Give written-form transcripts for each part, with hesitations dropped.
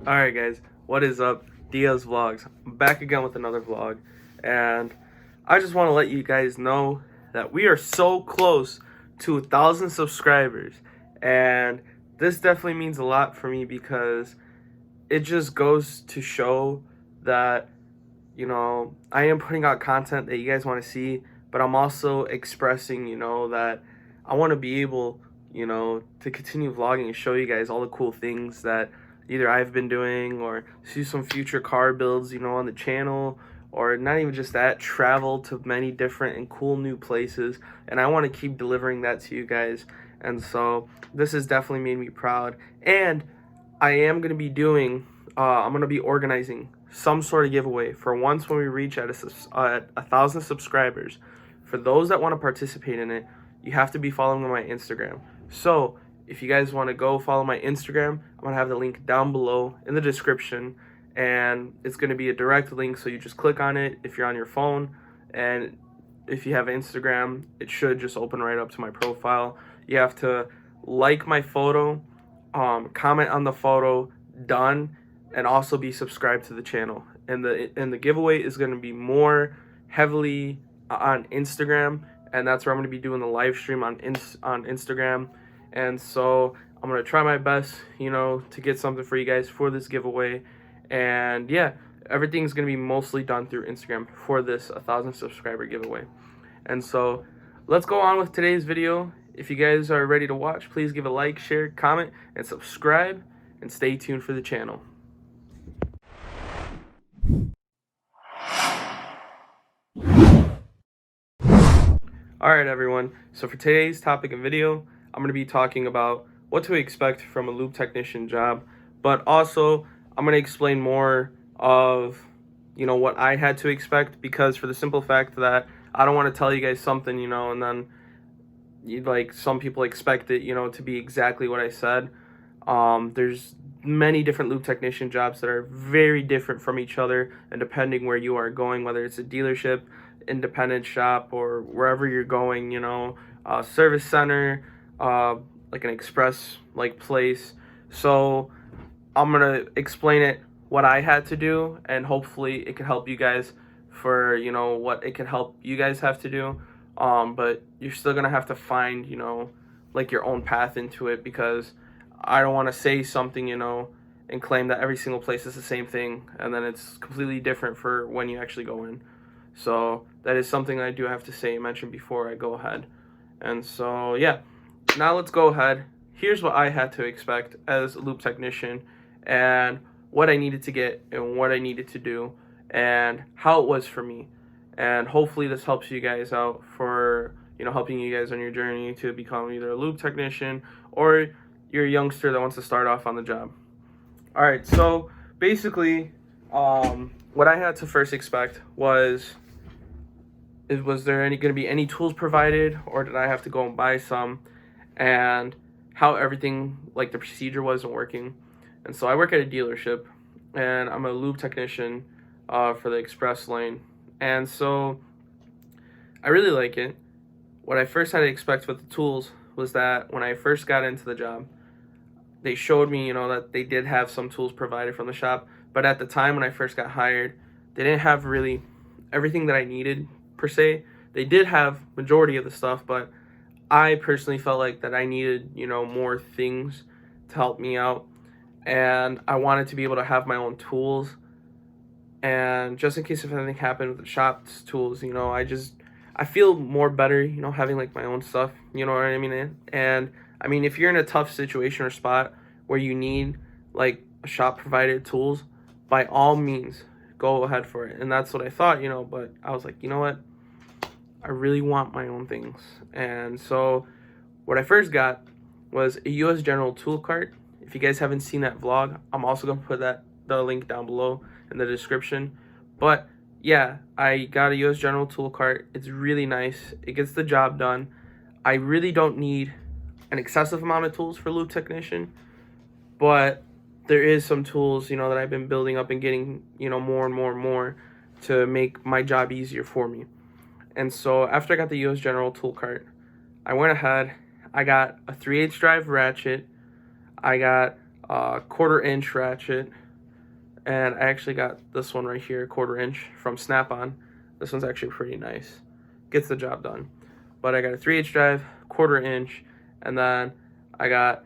Alright guys, what is up? Diaz Vlogs. I'm back again with another vlog, and I just want to let you guys know that we are so close to 1,000 subscribers, and this definitely means a lot for me because it just goes to show that, I am putting out content that you guys want to see, but I'm also expressing, that I want to be able, to continue vlogging and show you guys all the cool things that either I've been doing or see some future car builds, on the channel, or not even just that, travel to many different and cool new places. And I want to keep delivering that to you guys. And so this has definitely made me proud. And I am going to be doing, I'm going to be organizing some sort of giveaway for once when we reach at 1,000 subscribers. For those that want to participate in it, you have to be following my Instagram. So if you guys want to go follow my Instagram, I'm going to have the link down below in the description, and it's going to be a direct link, so you just click on it if you're on your phone, and if you have Instagram, it should just open right up to my profile. You have to like my photo, comment on the photo, done, and also be subscribed to the channel. And the giveaway is going to be more heavily on Instagram, and that's where I'm going to be doing the live stream on Instagram. And so I'm going to try my best, to get something for you guys for this giveaway. And yeah, everything's going to be mostly done through Instagram for this 1,000 subscriber giveaway. And so let's go on with today's video. If you guys are ready to watch, please give a like, share, comment, and subscribe, and stay tuned for the channel. Alright everyone, so for today's topic and video, I'm going to be talking about what to expect from a lube technician job, but also I'm going to explain more of, what I had to expect, because for the simple fact that I don't want to tell you guys something, and then some people expect it, to be exactly what I said. There's many different lube technician jobs that are very different from each other, and depending where you are going, whether it's a dealership, independent shop, or wherever you're going, service center, like an express place. So I'm gonna explain it, what I had to do, and hopefully it can help you guys for what it can help you guys have to do. But you're still gonna have to find your own path into it, because I don't want to say something and claim that every single place is the same thing, and then it's completely different for when you actually go in. So that is something I do have to say and mention before I go ahead. And so yeah, now let's go ahead. Here's what I had to expect as a lube technician, and what I needed to get, and what I needed to do, and how it was for me. And hopefully this helps you guys out for helping you guys on your journey to become either a lube technician, or you're a youngster that wants to start off on the job. All right, so basically what I had to first expect was there going to be any tools provided, or did I have to go and buy some, and how everything, the procedure wasn't working. And so I work at a dealership, and I'm a lube technician for the express lane. And so I really like it. What I first had to expect with the tools was that when I first got into the job, they showed me, that they did have some tools provided from the shop. But at the time when I first got hired, they didn't have really everything that I needed, per se. They did have majority of the stuff, but I personally felt like that I needed, more things to help me out. And I wanted to be able to have my own tools. And just in case if anything happened with the shop's tools, I feel more better, having my own stuff, you know what I mean? And I mean, if you're in a tough situation or spot where you need a shop provided tools, by all means, go ahead for it. And that's what I thought, but I was like, you know what? I really want my own things. And so what I first got was a US General tool cart. If you guys haven't seen that vlog, I'm also going to put the link down below in the description. But yeah, I got a US General tool cart. It's really nice. It gets the job done. I really don't need an excessive amount of tools for lube technician, but there is some tools, that I've been building up and getting, more and more and more to make my job easier for me. And so after I got the US General tool cart, I went ahead, I got a 3/8 drive ratchet, I got a 1/4 inch ratchet, and I actually got this one right here, 1/4 inch from Snap-on. This one's actually pretty nice, gets the job done. But I got a 3/8 drive, 1/4 inch, and then I got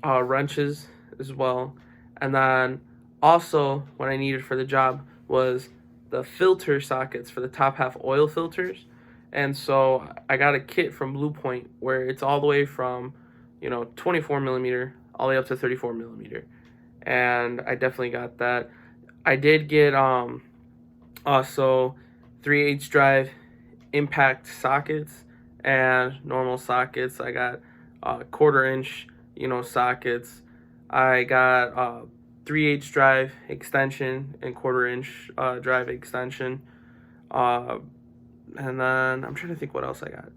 wrenches as well. And then also what I needed for the job was the filter sockets for the top half oil filters. And so I got a kit from Blue Point where it's all the way from 24 millimeter all the way up to 34 millimeter, and I definitely got that. I did get also 3/8 drive impact sockets and normal sockets. I got 1/4 inch sockets. I got 3/8 drive extension and 1/4 inch drive extension. And then I'm trying to think what else I got.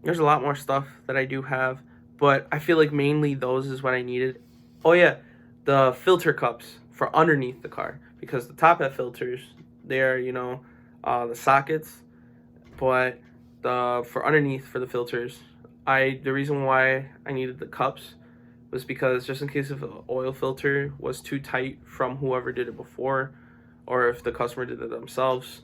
There's a lot more stuff that I do have, but I feel like mainly those is what I needed. Oh yeah, the filter cups for underneath the car, because the top half filters, they're the sockets, but for underneath for the filters, the reason why I needed the cups was because just in case if the oil filter was too tight from whoever did it before, or if the customer did it themselves,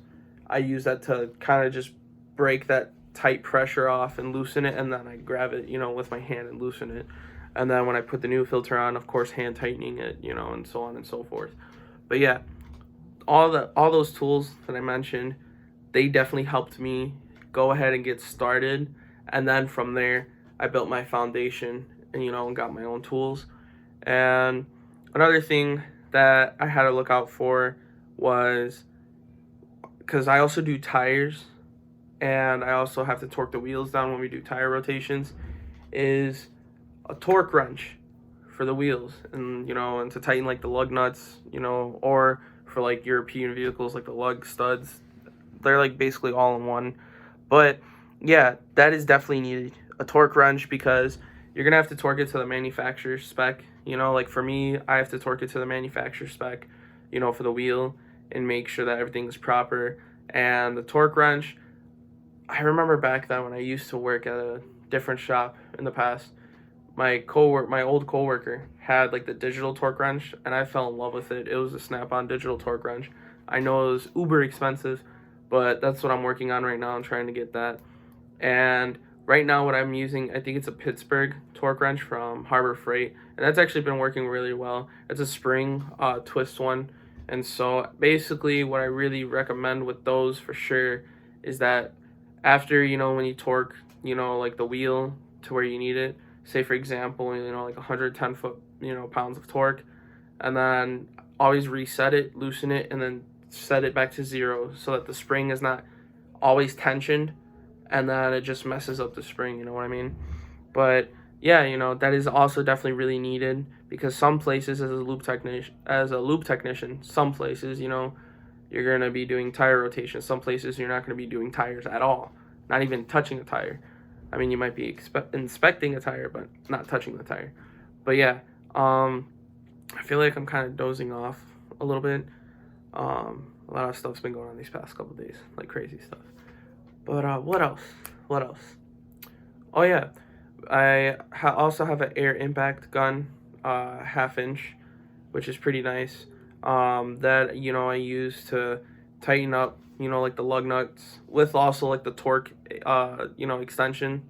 I use that to kind of just break that tight pressure off and loosen it, and then I grab it with my hand and loosen it, and then when I put the new filter on, of course hand tightening it, and so on and so forth. But yeah, all those tools that I mentioned, they definitely helped me go ahead and get started, and then from there I built my foundation and got my own tools. And another thing that I had to look out for was, because I also do tires and I also have to torque the wheels down when we do tire rotations, is a torque wrench for the wheels, and and to tighten like the lug nuts, or for like European vehicles, like the lug studs, they're like basically all in one. But yeah, that is definitely needed, a torque wrench, because you're gonna have to torque it to the manufacturer's spec. Like for me, I have to torque it to the manufacturer's spec, for the wheel, and make sure that everything's proper. And the torque wrench, I remember back then when I used to work at a different shop in the past, my old coworker had like the digital torque wrench, and I fell in love with it. It was a Snap-on digital torque wrench. I know it was uber expensive, but that's what I'm working on right now. I'm trying to get that. And right now what I'm using, I think it's a Pittsburgh torque wrench from Harbor Freight, and that's actually been working really well. It's a spring twist one. And so basically what I really recommend with those for sure is that after when you torque like the wheel to where you need it, say for example like 110 pounds of torque, and then always reset it, loosen it, and then set it back to 0 so that the spring is not always tensioned, and then it just messes up the spring, you know what I mean? But yeah, that is also definitely really needed, because some places as a lube technician, some places you're going to be doing tire rotation. Some places you're not going to be doing tires at all, not even touching a tire. I mean, you might be inspecting a tire, but not touching the tire. But yeah, I feel like I'm kind of dozing off a little bit. A lot of stuff's been going on these past couple days, like crazy stuff. But what else? What else? Oh yeah, I also have an air impact gun, 1/2 inch, which is pretty nice. That I use to tighten up like the lug nuts, with also like the torque extension,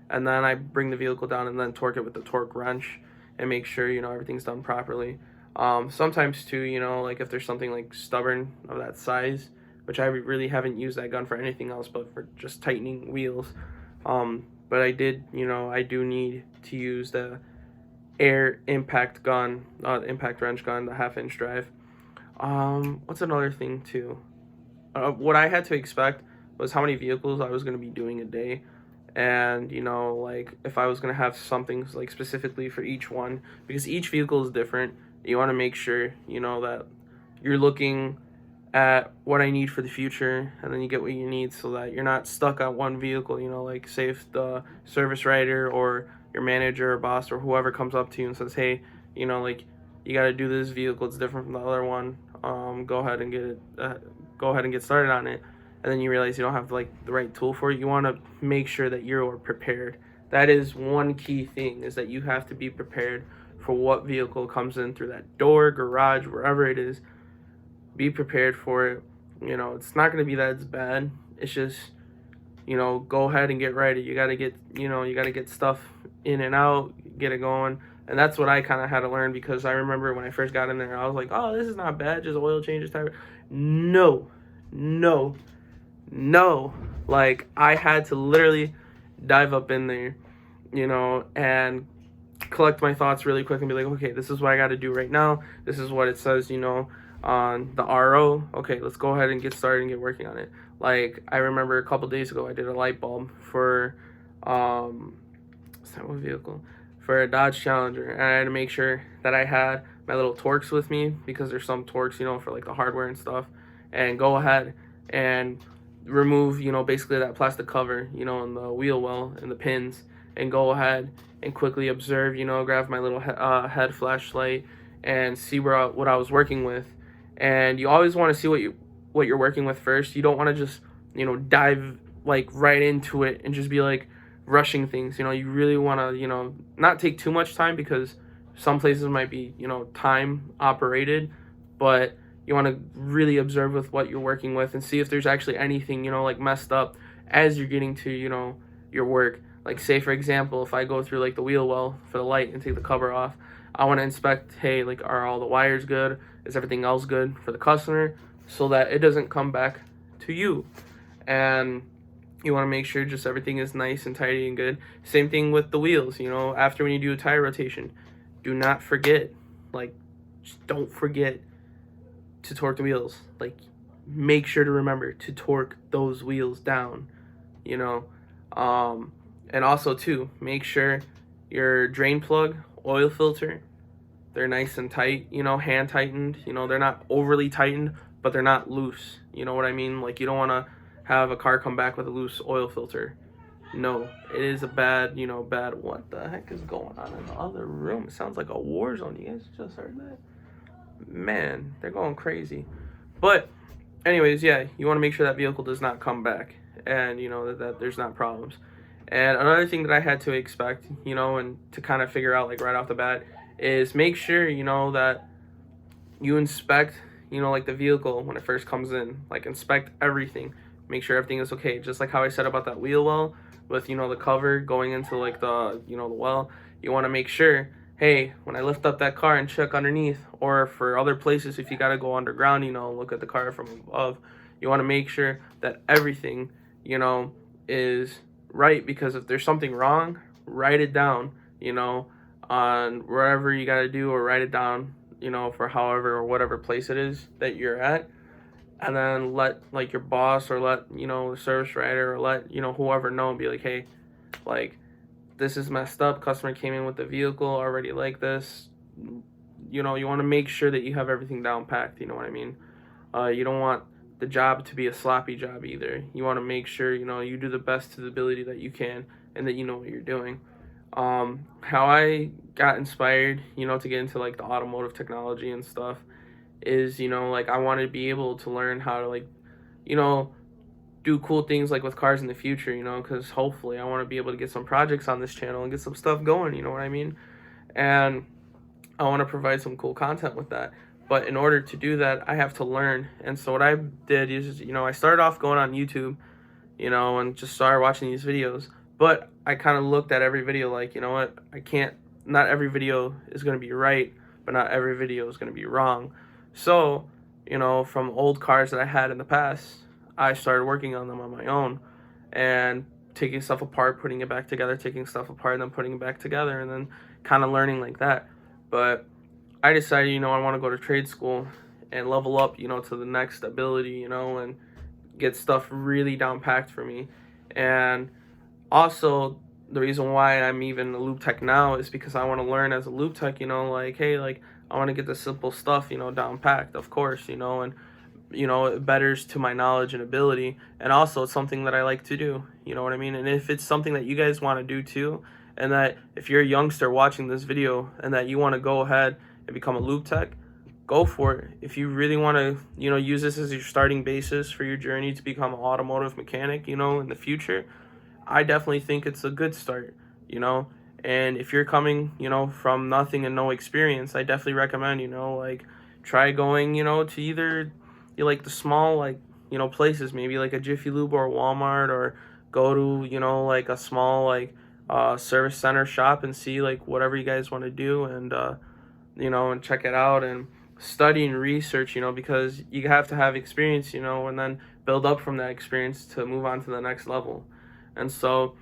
and then I bring the vehicle down and then torque it with the torque wrench and make sure everything's done properly. Sometimes too, like if there's something like stubborn of that size, which I really haven't used that gun for anything else but for just tightening wheels. But I do need to use the air impact gun, impact wrench gun, the 1/2 inch drive. What's another thing too? What I had to expect was how many vehicles I was going to be doing a day, and like if I was going to have something like specifically for each one, because each vehicle is different. You want to make sure that you're looking at what I need for the future, and then you get what you need, so that you're not stuck on one vehicle. Like say if the service writer or your manager or boss or whoever comes up to you and says, hey, like you got to do this vehicle, it's different from the other one, go ahead and get started on it, and then you realize you don't have like the right tool for it. You want to make sure that you're prepared. That is one key thing, is that you have to be prepared for what vehicle comes in through that door, garage, wherever it is. Be prepared for it. It's not going to be that it's bad. It's just, go ahead and get ready. You got to get stuff in and out, get it going. And that's what I kind of had to learn, because I remember when I first got in there, I was like, oh, this is not bad, just oil changes, tire. No. Like, I had to literally dive up in there, and collect my thoughts really quick and be like, okay, this is what I got to do right now. This is what it says, on the RO. Okay, let's go ahead and get started and get working on it. Like, I remember a couple days ago, I did a light bulb for, what's that one vehicle? For a Dodge Challenger, and I had to make sure that I had my little Torx with me, because there's some Torx, for like the hardware and stuff, and go ahead and remove, basically that plastic cover, and the wheel well and the pins, and go ahead and quickly observe, grab my little head flashlight and see what I was working with. And you always want to see what you're working with first. You don't want to just, dive like right into it and just be like rushing things. You really want to, not take too much time, because some places might be, time operated, but you want to really observe with what you're working with and see if there's actually anything, like messed up as you're getting to, your work. Like, say for example, if I go through like the wheel well for the light and take the cover off, I want to inspect, hey, like, are all the wires good? Is everything else good for the customer, so that it doesn't come back to you? And you want to make sure just everything is nice and tidy and good. Same thing with the wheels, after when you do a tire rotation, do not forget, like, just don't forget to torque the wheels. Like, make sure to remember to torque those wheels down, and also too, make sure your drain plug, oil filter, they're nice and tight, hand tightened. They're not overly tightened, but they're not loose. You know what I mean? Like, you don't want to have a car come back with a loose oil filter. No, it is a bad, bad. What the heck is going on in the other room? It sounds like a war zone. You guys just heard that? Man, they're going crazy. But anyways, yeah, you want to make sure that vehicle does not come back, and that there's not problems. And another thing that I had to expect, and to kind of figure out like right off the bat, is make sure, that you inspect, like the vehicle when it first comes in. Like, inspect everything. Make sure everything is okay. Just like how I said about that wheel well with, the cover going into like the, the well. You want to make sure, hey, when I lift up that car and check underneath, or for other places, if you got to go underground, look at the car from above, you want to make sure that everything, is right. Because if there's something wrong, write it down, on wherever you got to do, or write it down, for however or whatever place it is that you're at. And then let like your boss, or let, the service writer, or let, whoever know, and be like, hey, like, this is messed up. Customer came in with the vehicle already like this. You want to make sure that you have everything down packed. You know what I mean? You don't want the job to be a sloppy job either. You want to make sure, you do the best to the ability that you can, and that you know what you're doing. How I got inspired, to get into like the automotive technology and stuff is, like, I want to be able to learn how to, like, do cool things like with cars in the future, because hopefully I want to be able to get some projects on this channel and get some stuff going, you know what I mean? And I want to provide some cool content with that. But in order to do that, I have to learn. And so what I did is, I started off going on YouTube, and just started watching these videos. But I kind of looked at every video like, what, not every video is going to be right, but not every video is going to be wrong. So, from old cars that I had in the past, I started working on them on my own, and taking stuff apart, putting it back together, taking stuff apart, and then putting it back together, and then kind of learning like that. But I decided, I want to go to trade school and level up, to the next ability, and get stuff really down packed for me. And also, the reason why I'm even a lube tech now is because I want to learn as a lube tech, like, hey, like, I want to get the simple stuff, down packed, of course, and, it betters to my knowledge and ability. And also, it's something that I like to do, you know what I mean? And if it's something that you guys want to do too, and that if you're a youngster watching this video and that you want to go ahead and become a lube tech, go for it. If you really want to, use this as your starting basis for your journey to become an automotive mechanic, in the future, I definitely think it's a good start, And if you're coming, from nothing and no experience, I definitely recommend, like try going, to either the small places, maybe like a Jiffy Lube or Walmart, or go to, like a small service center shop and see like whatever you guys want to do, and and check it out and study and research, because you have to have experience, and then build up from that experience to move on to the next level. And so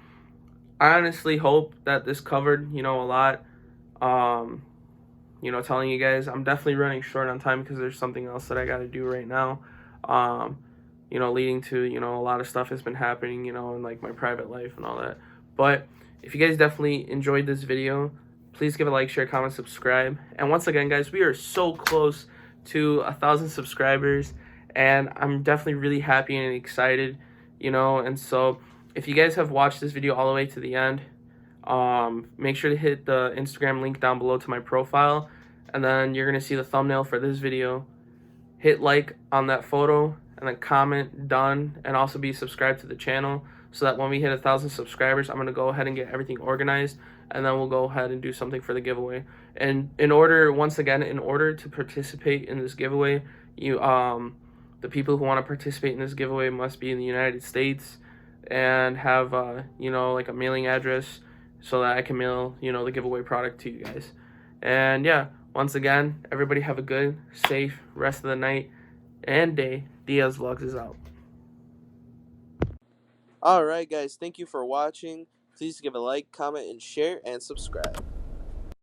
I honestly hope that this covered, a lot. Um, telling you guys, I'm definitely running short on time because there's something else that I got to do right now. Um, leading to, a lot of stuff has been happening, in like my private life and all that. But if you guys definitely enjoyed this video, please give a like, share, comment, subscribe. And once again, guys, we are so close to 1,000 subscribers, and I'm definitely really happy and excited, and so if you guys have watched this video all the way to the end, make sure to hit the Instagram link down below to my profile, and then you're gonna see the thumbnail for this video. Hit like on that photo, and then comment done, and also be subscribed to the channel, so that when we hit 1,000 subscribers, I'm gonna go ahead and get everything organized, and then we'll go ahead and do something for the giveaway. And once again, in order to participate in this giveaway, the people who want to participate in this giveaway must be in the United States and have like a mailing address, so that I can mail the giveaway product to you guys. And yeah, once again, everybody have a good, safe rest of the night and day. Diaz Vlogs is out. Alright guys, thank you for watching. Please give a like, comment, and share, and subscribe.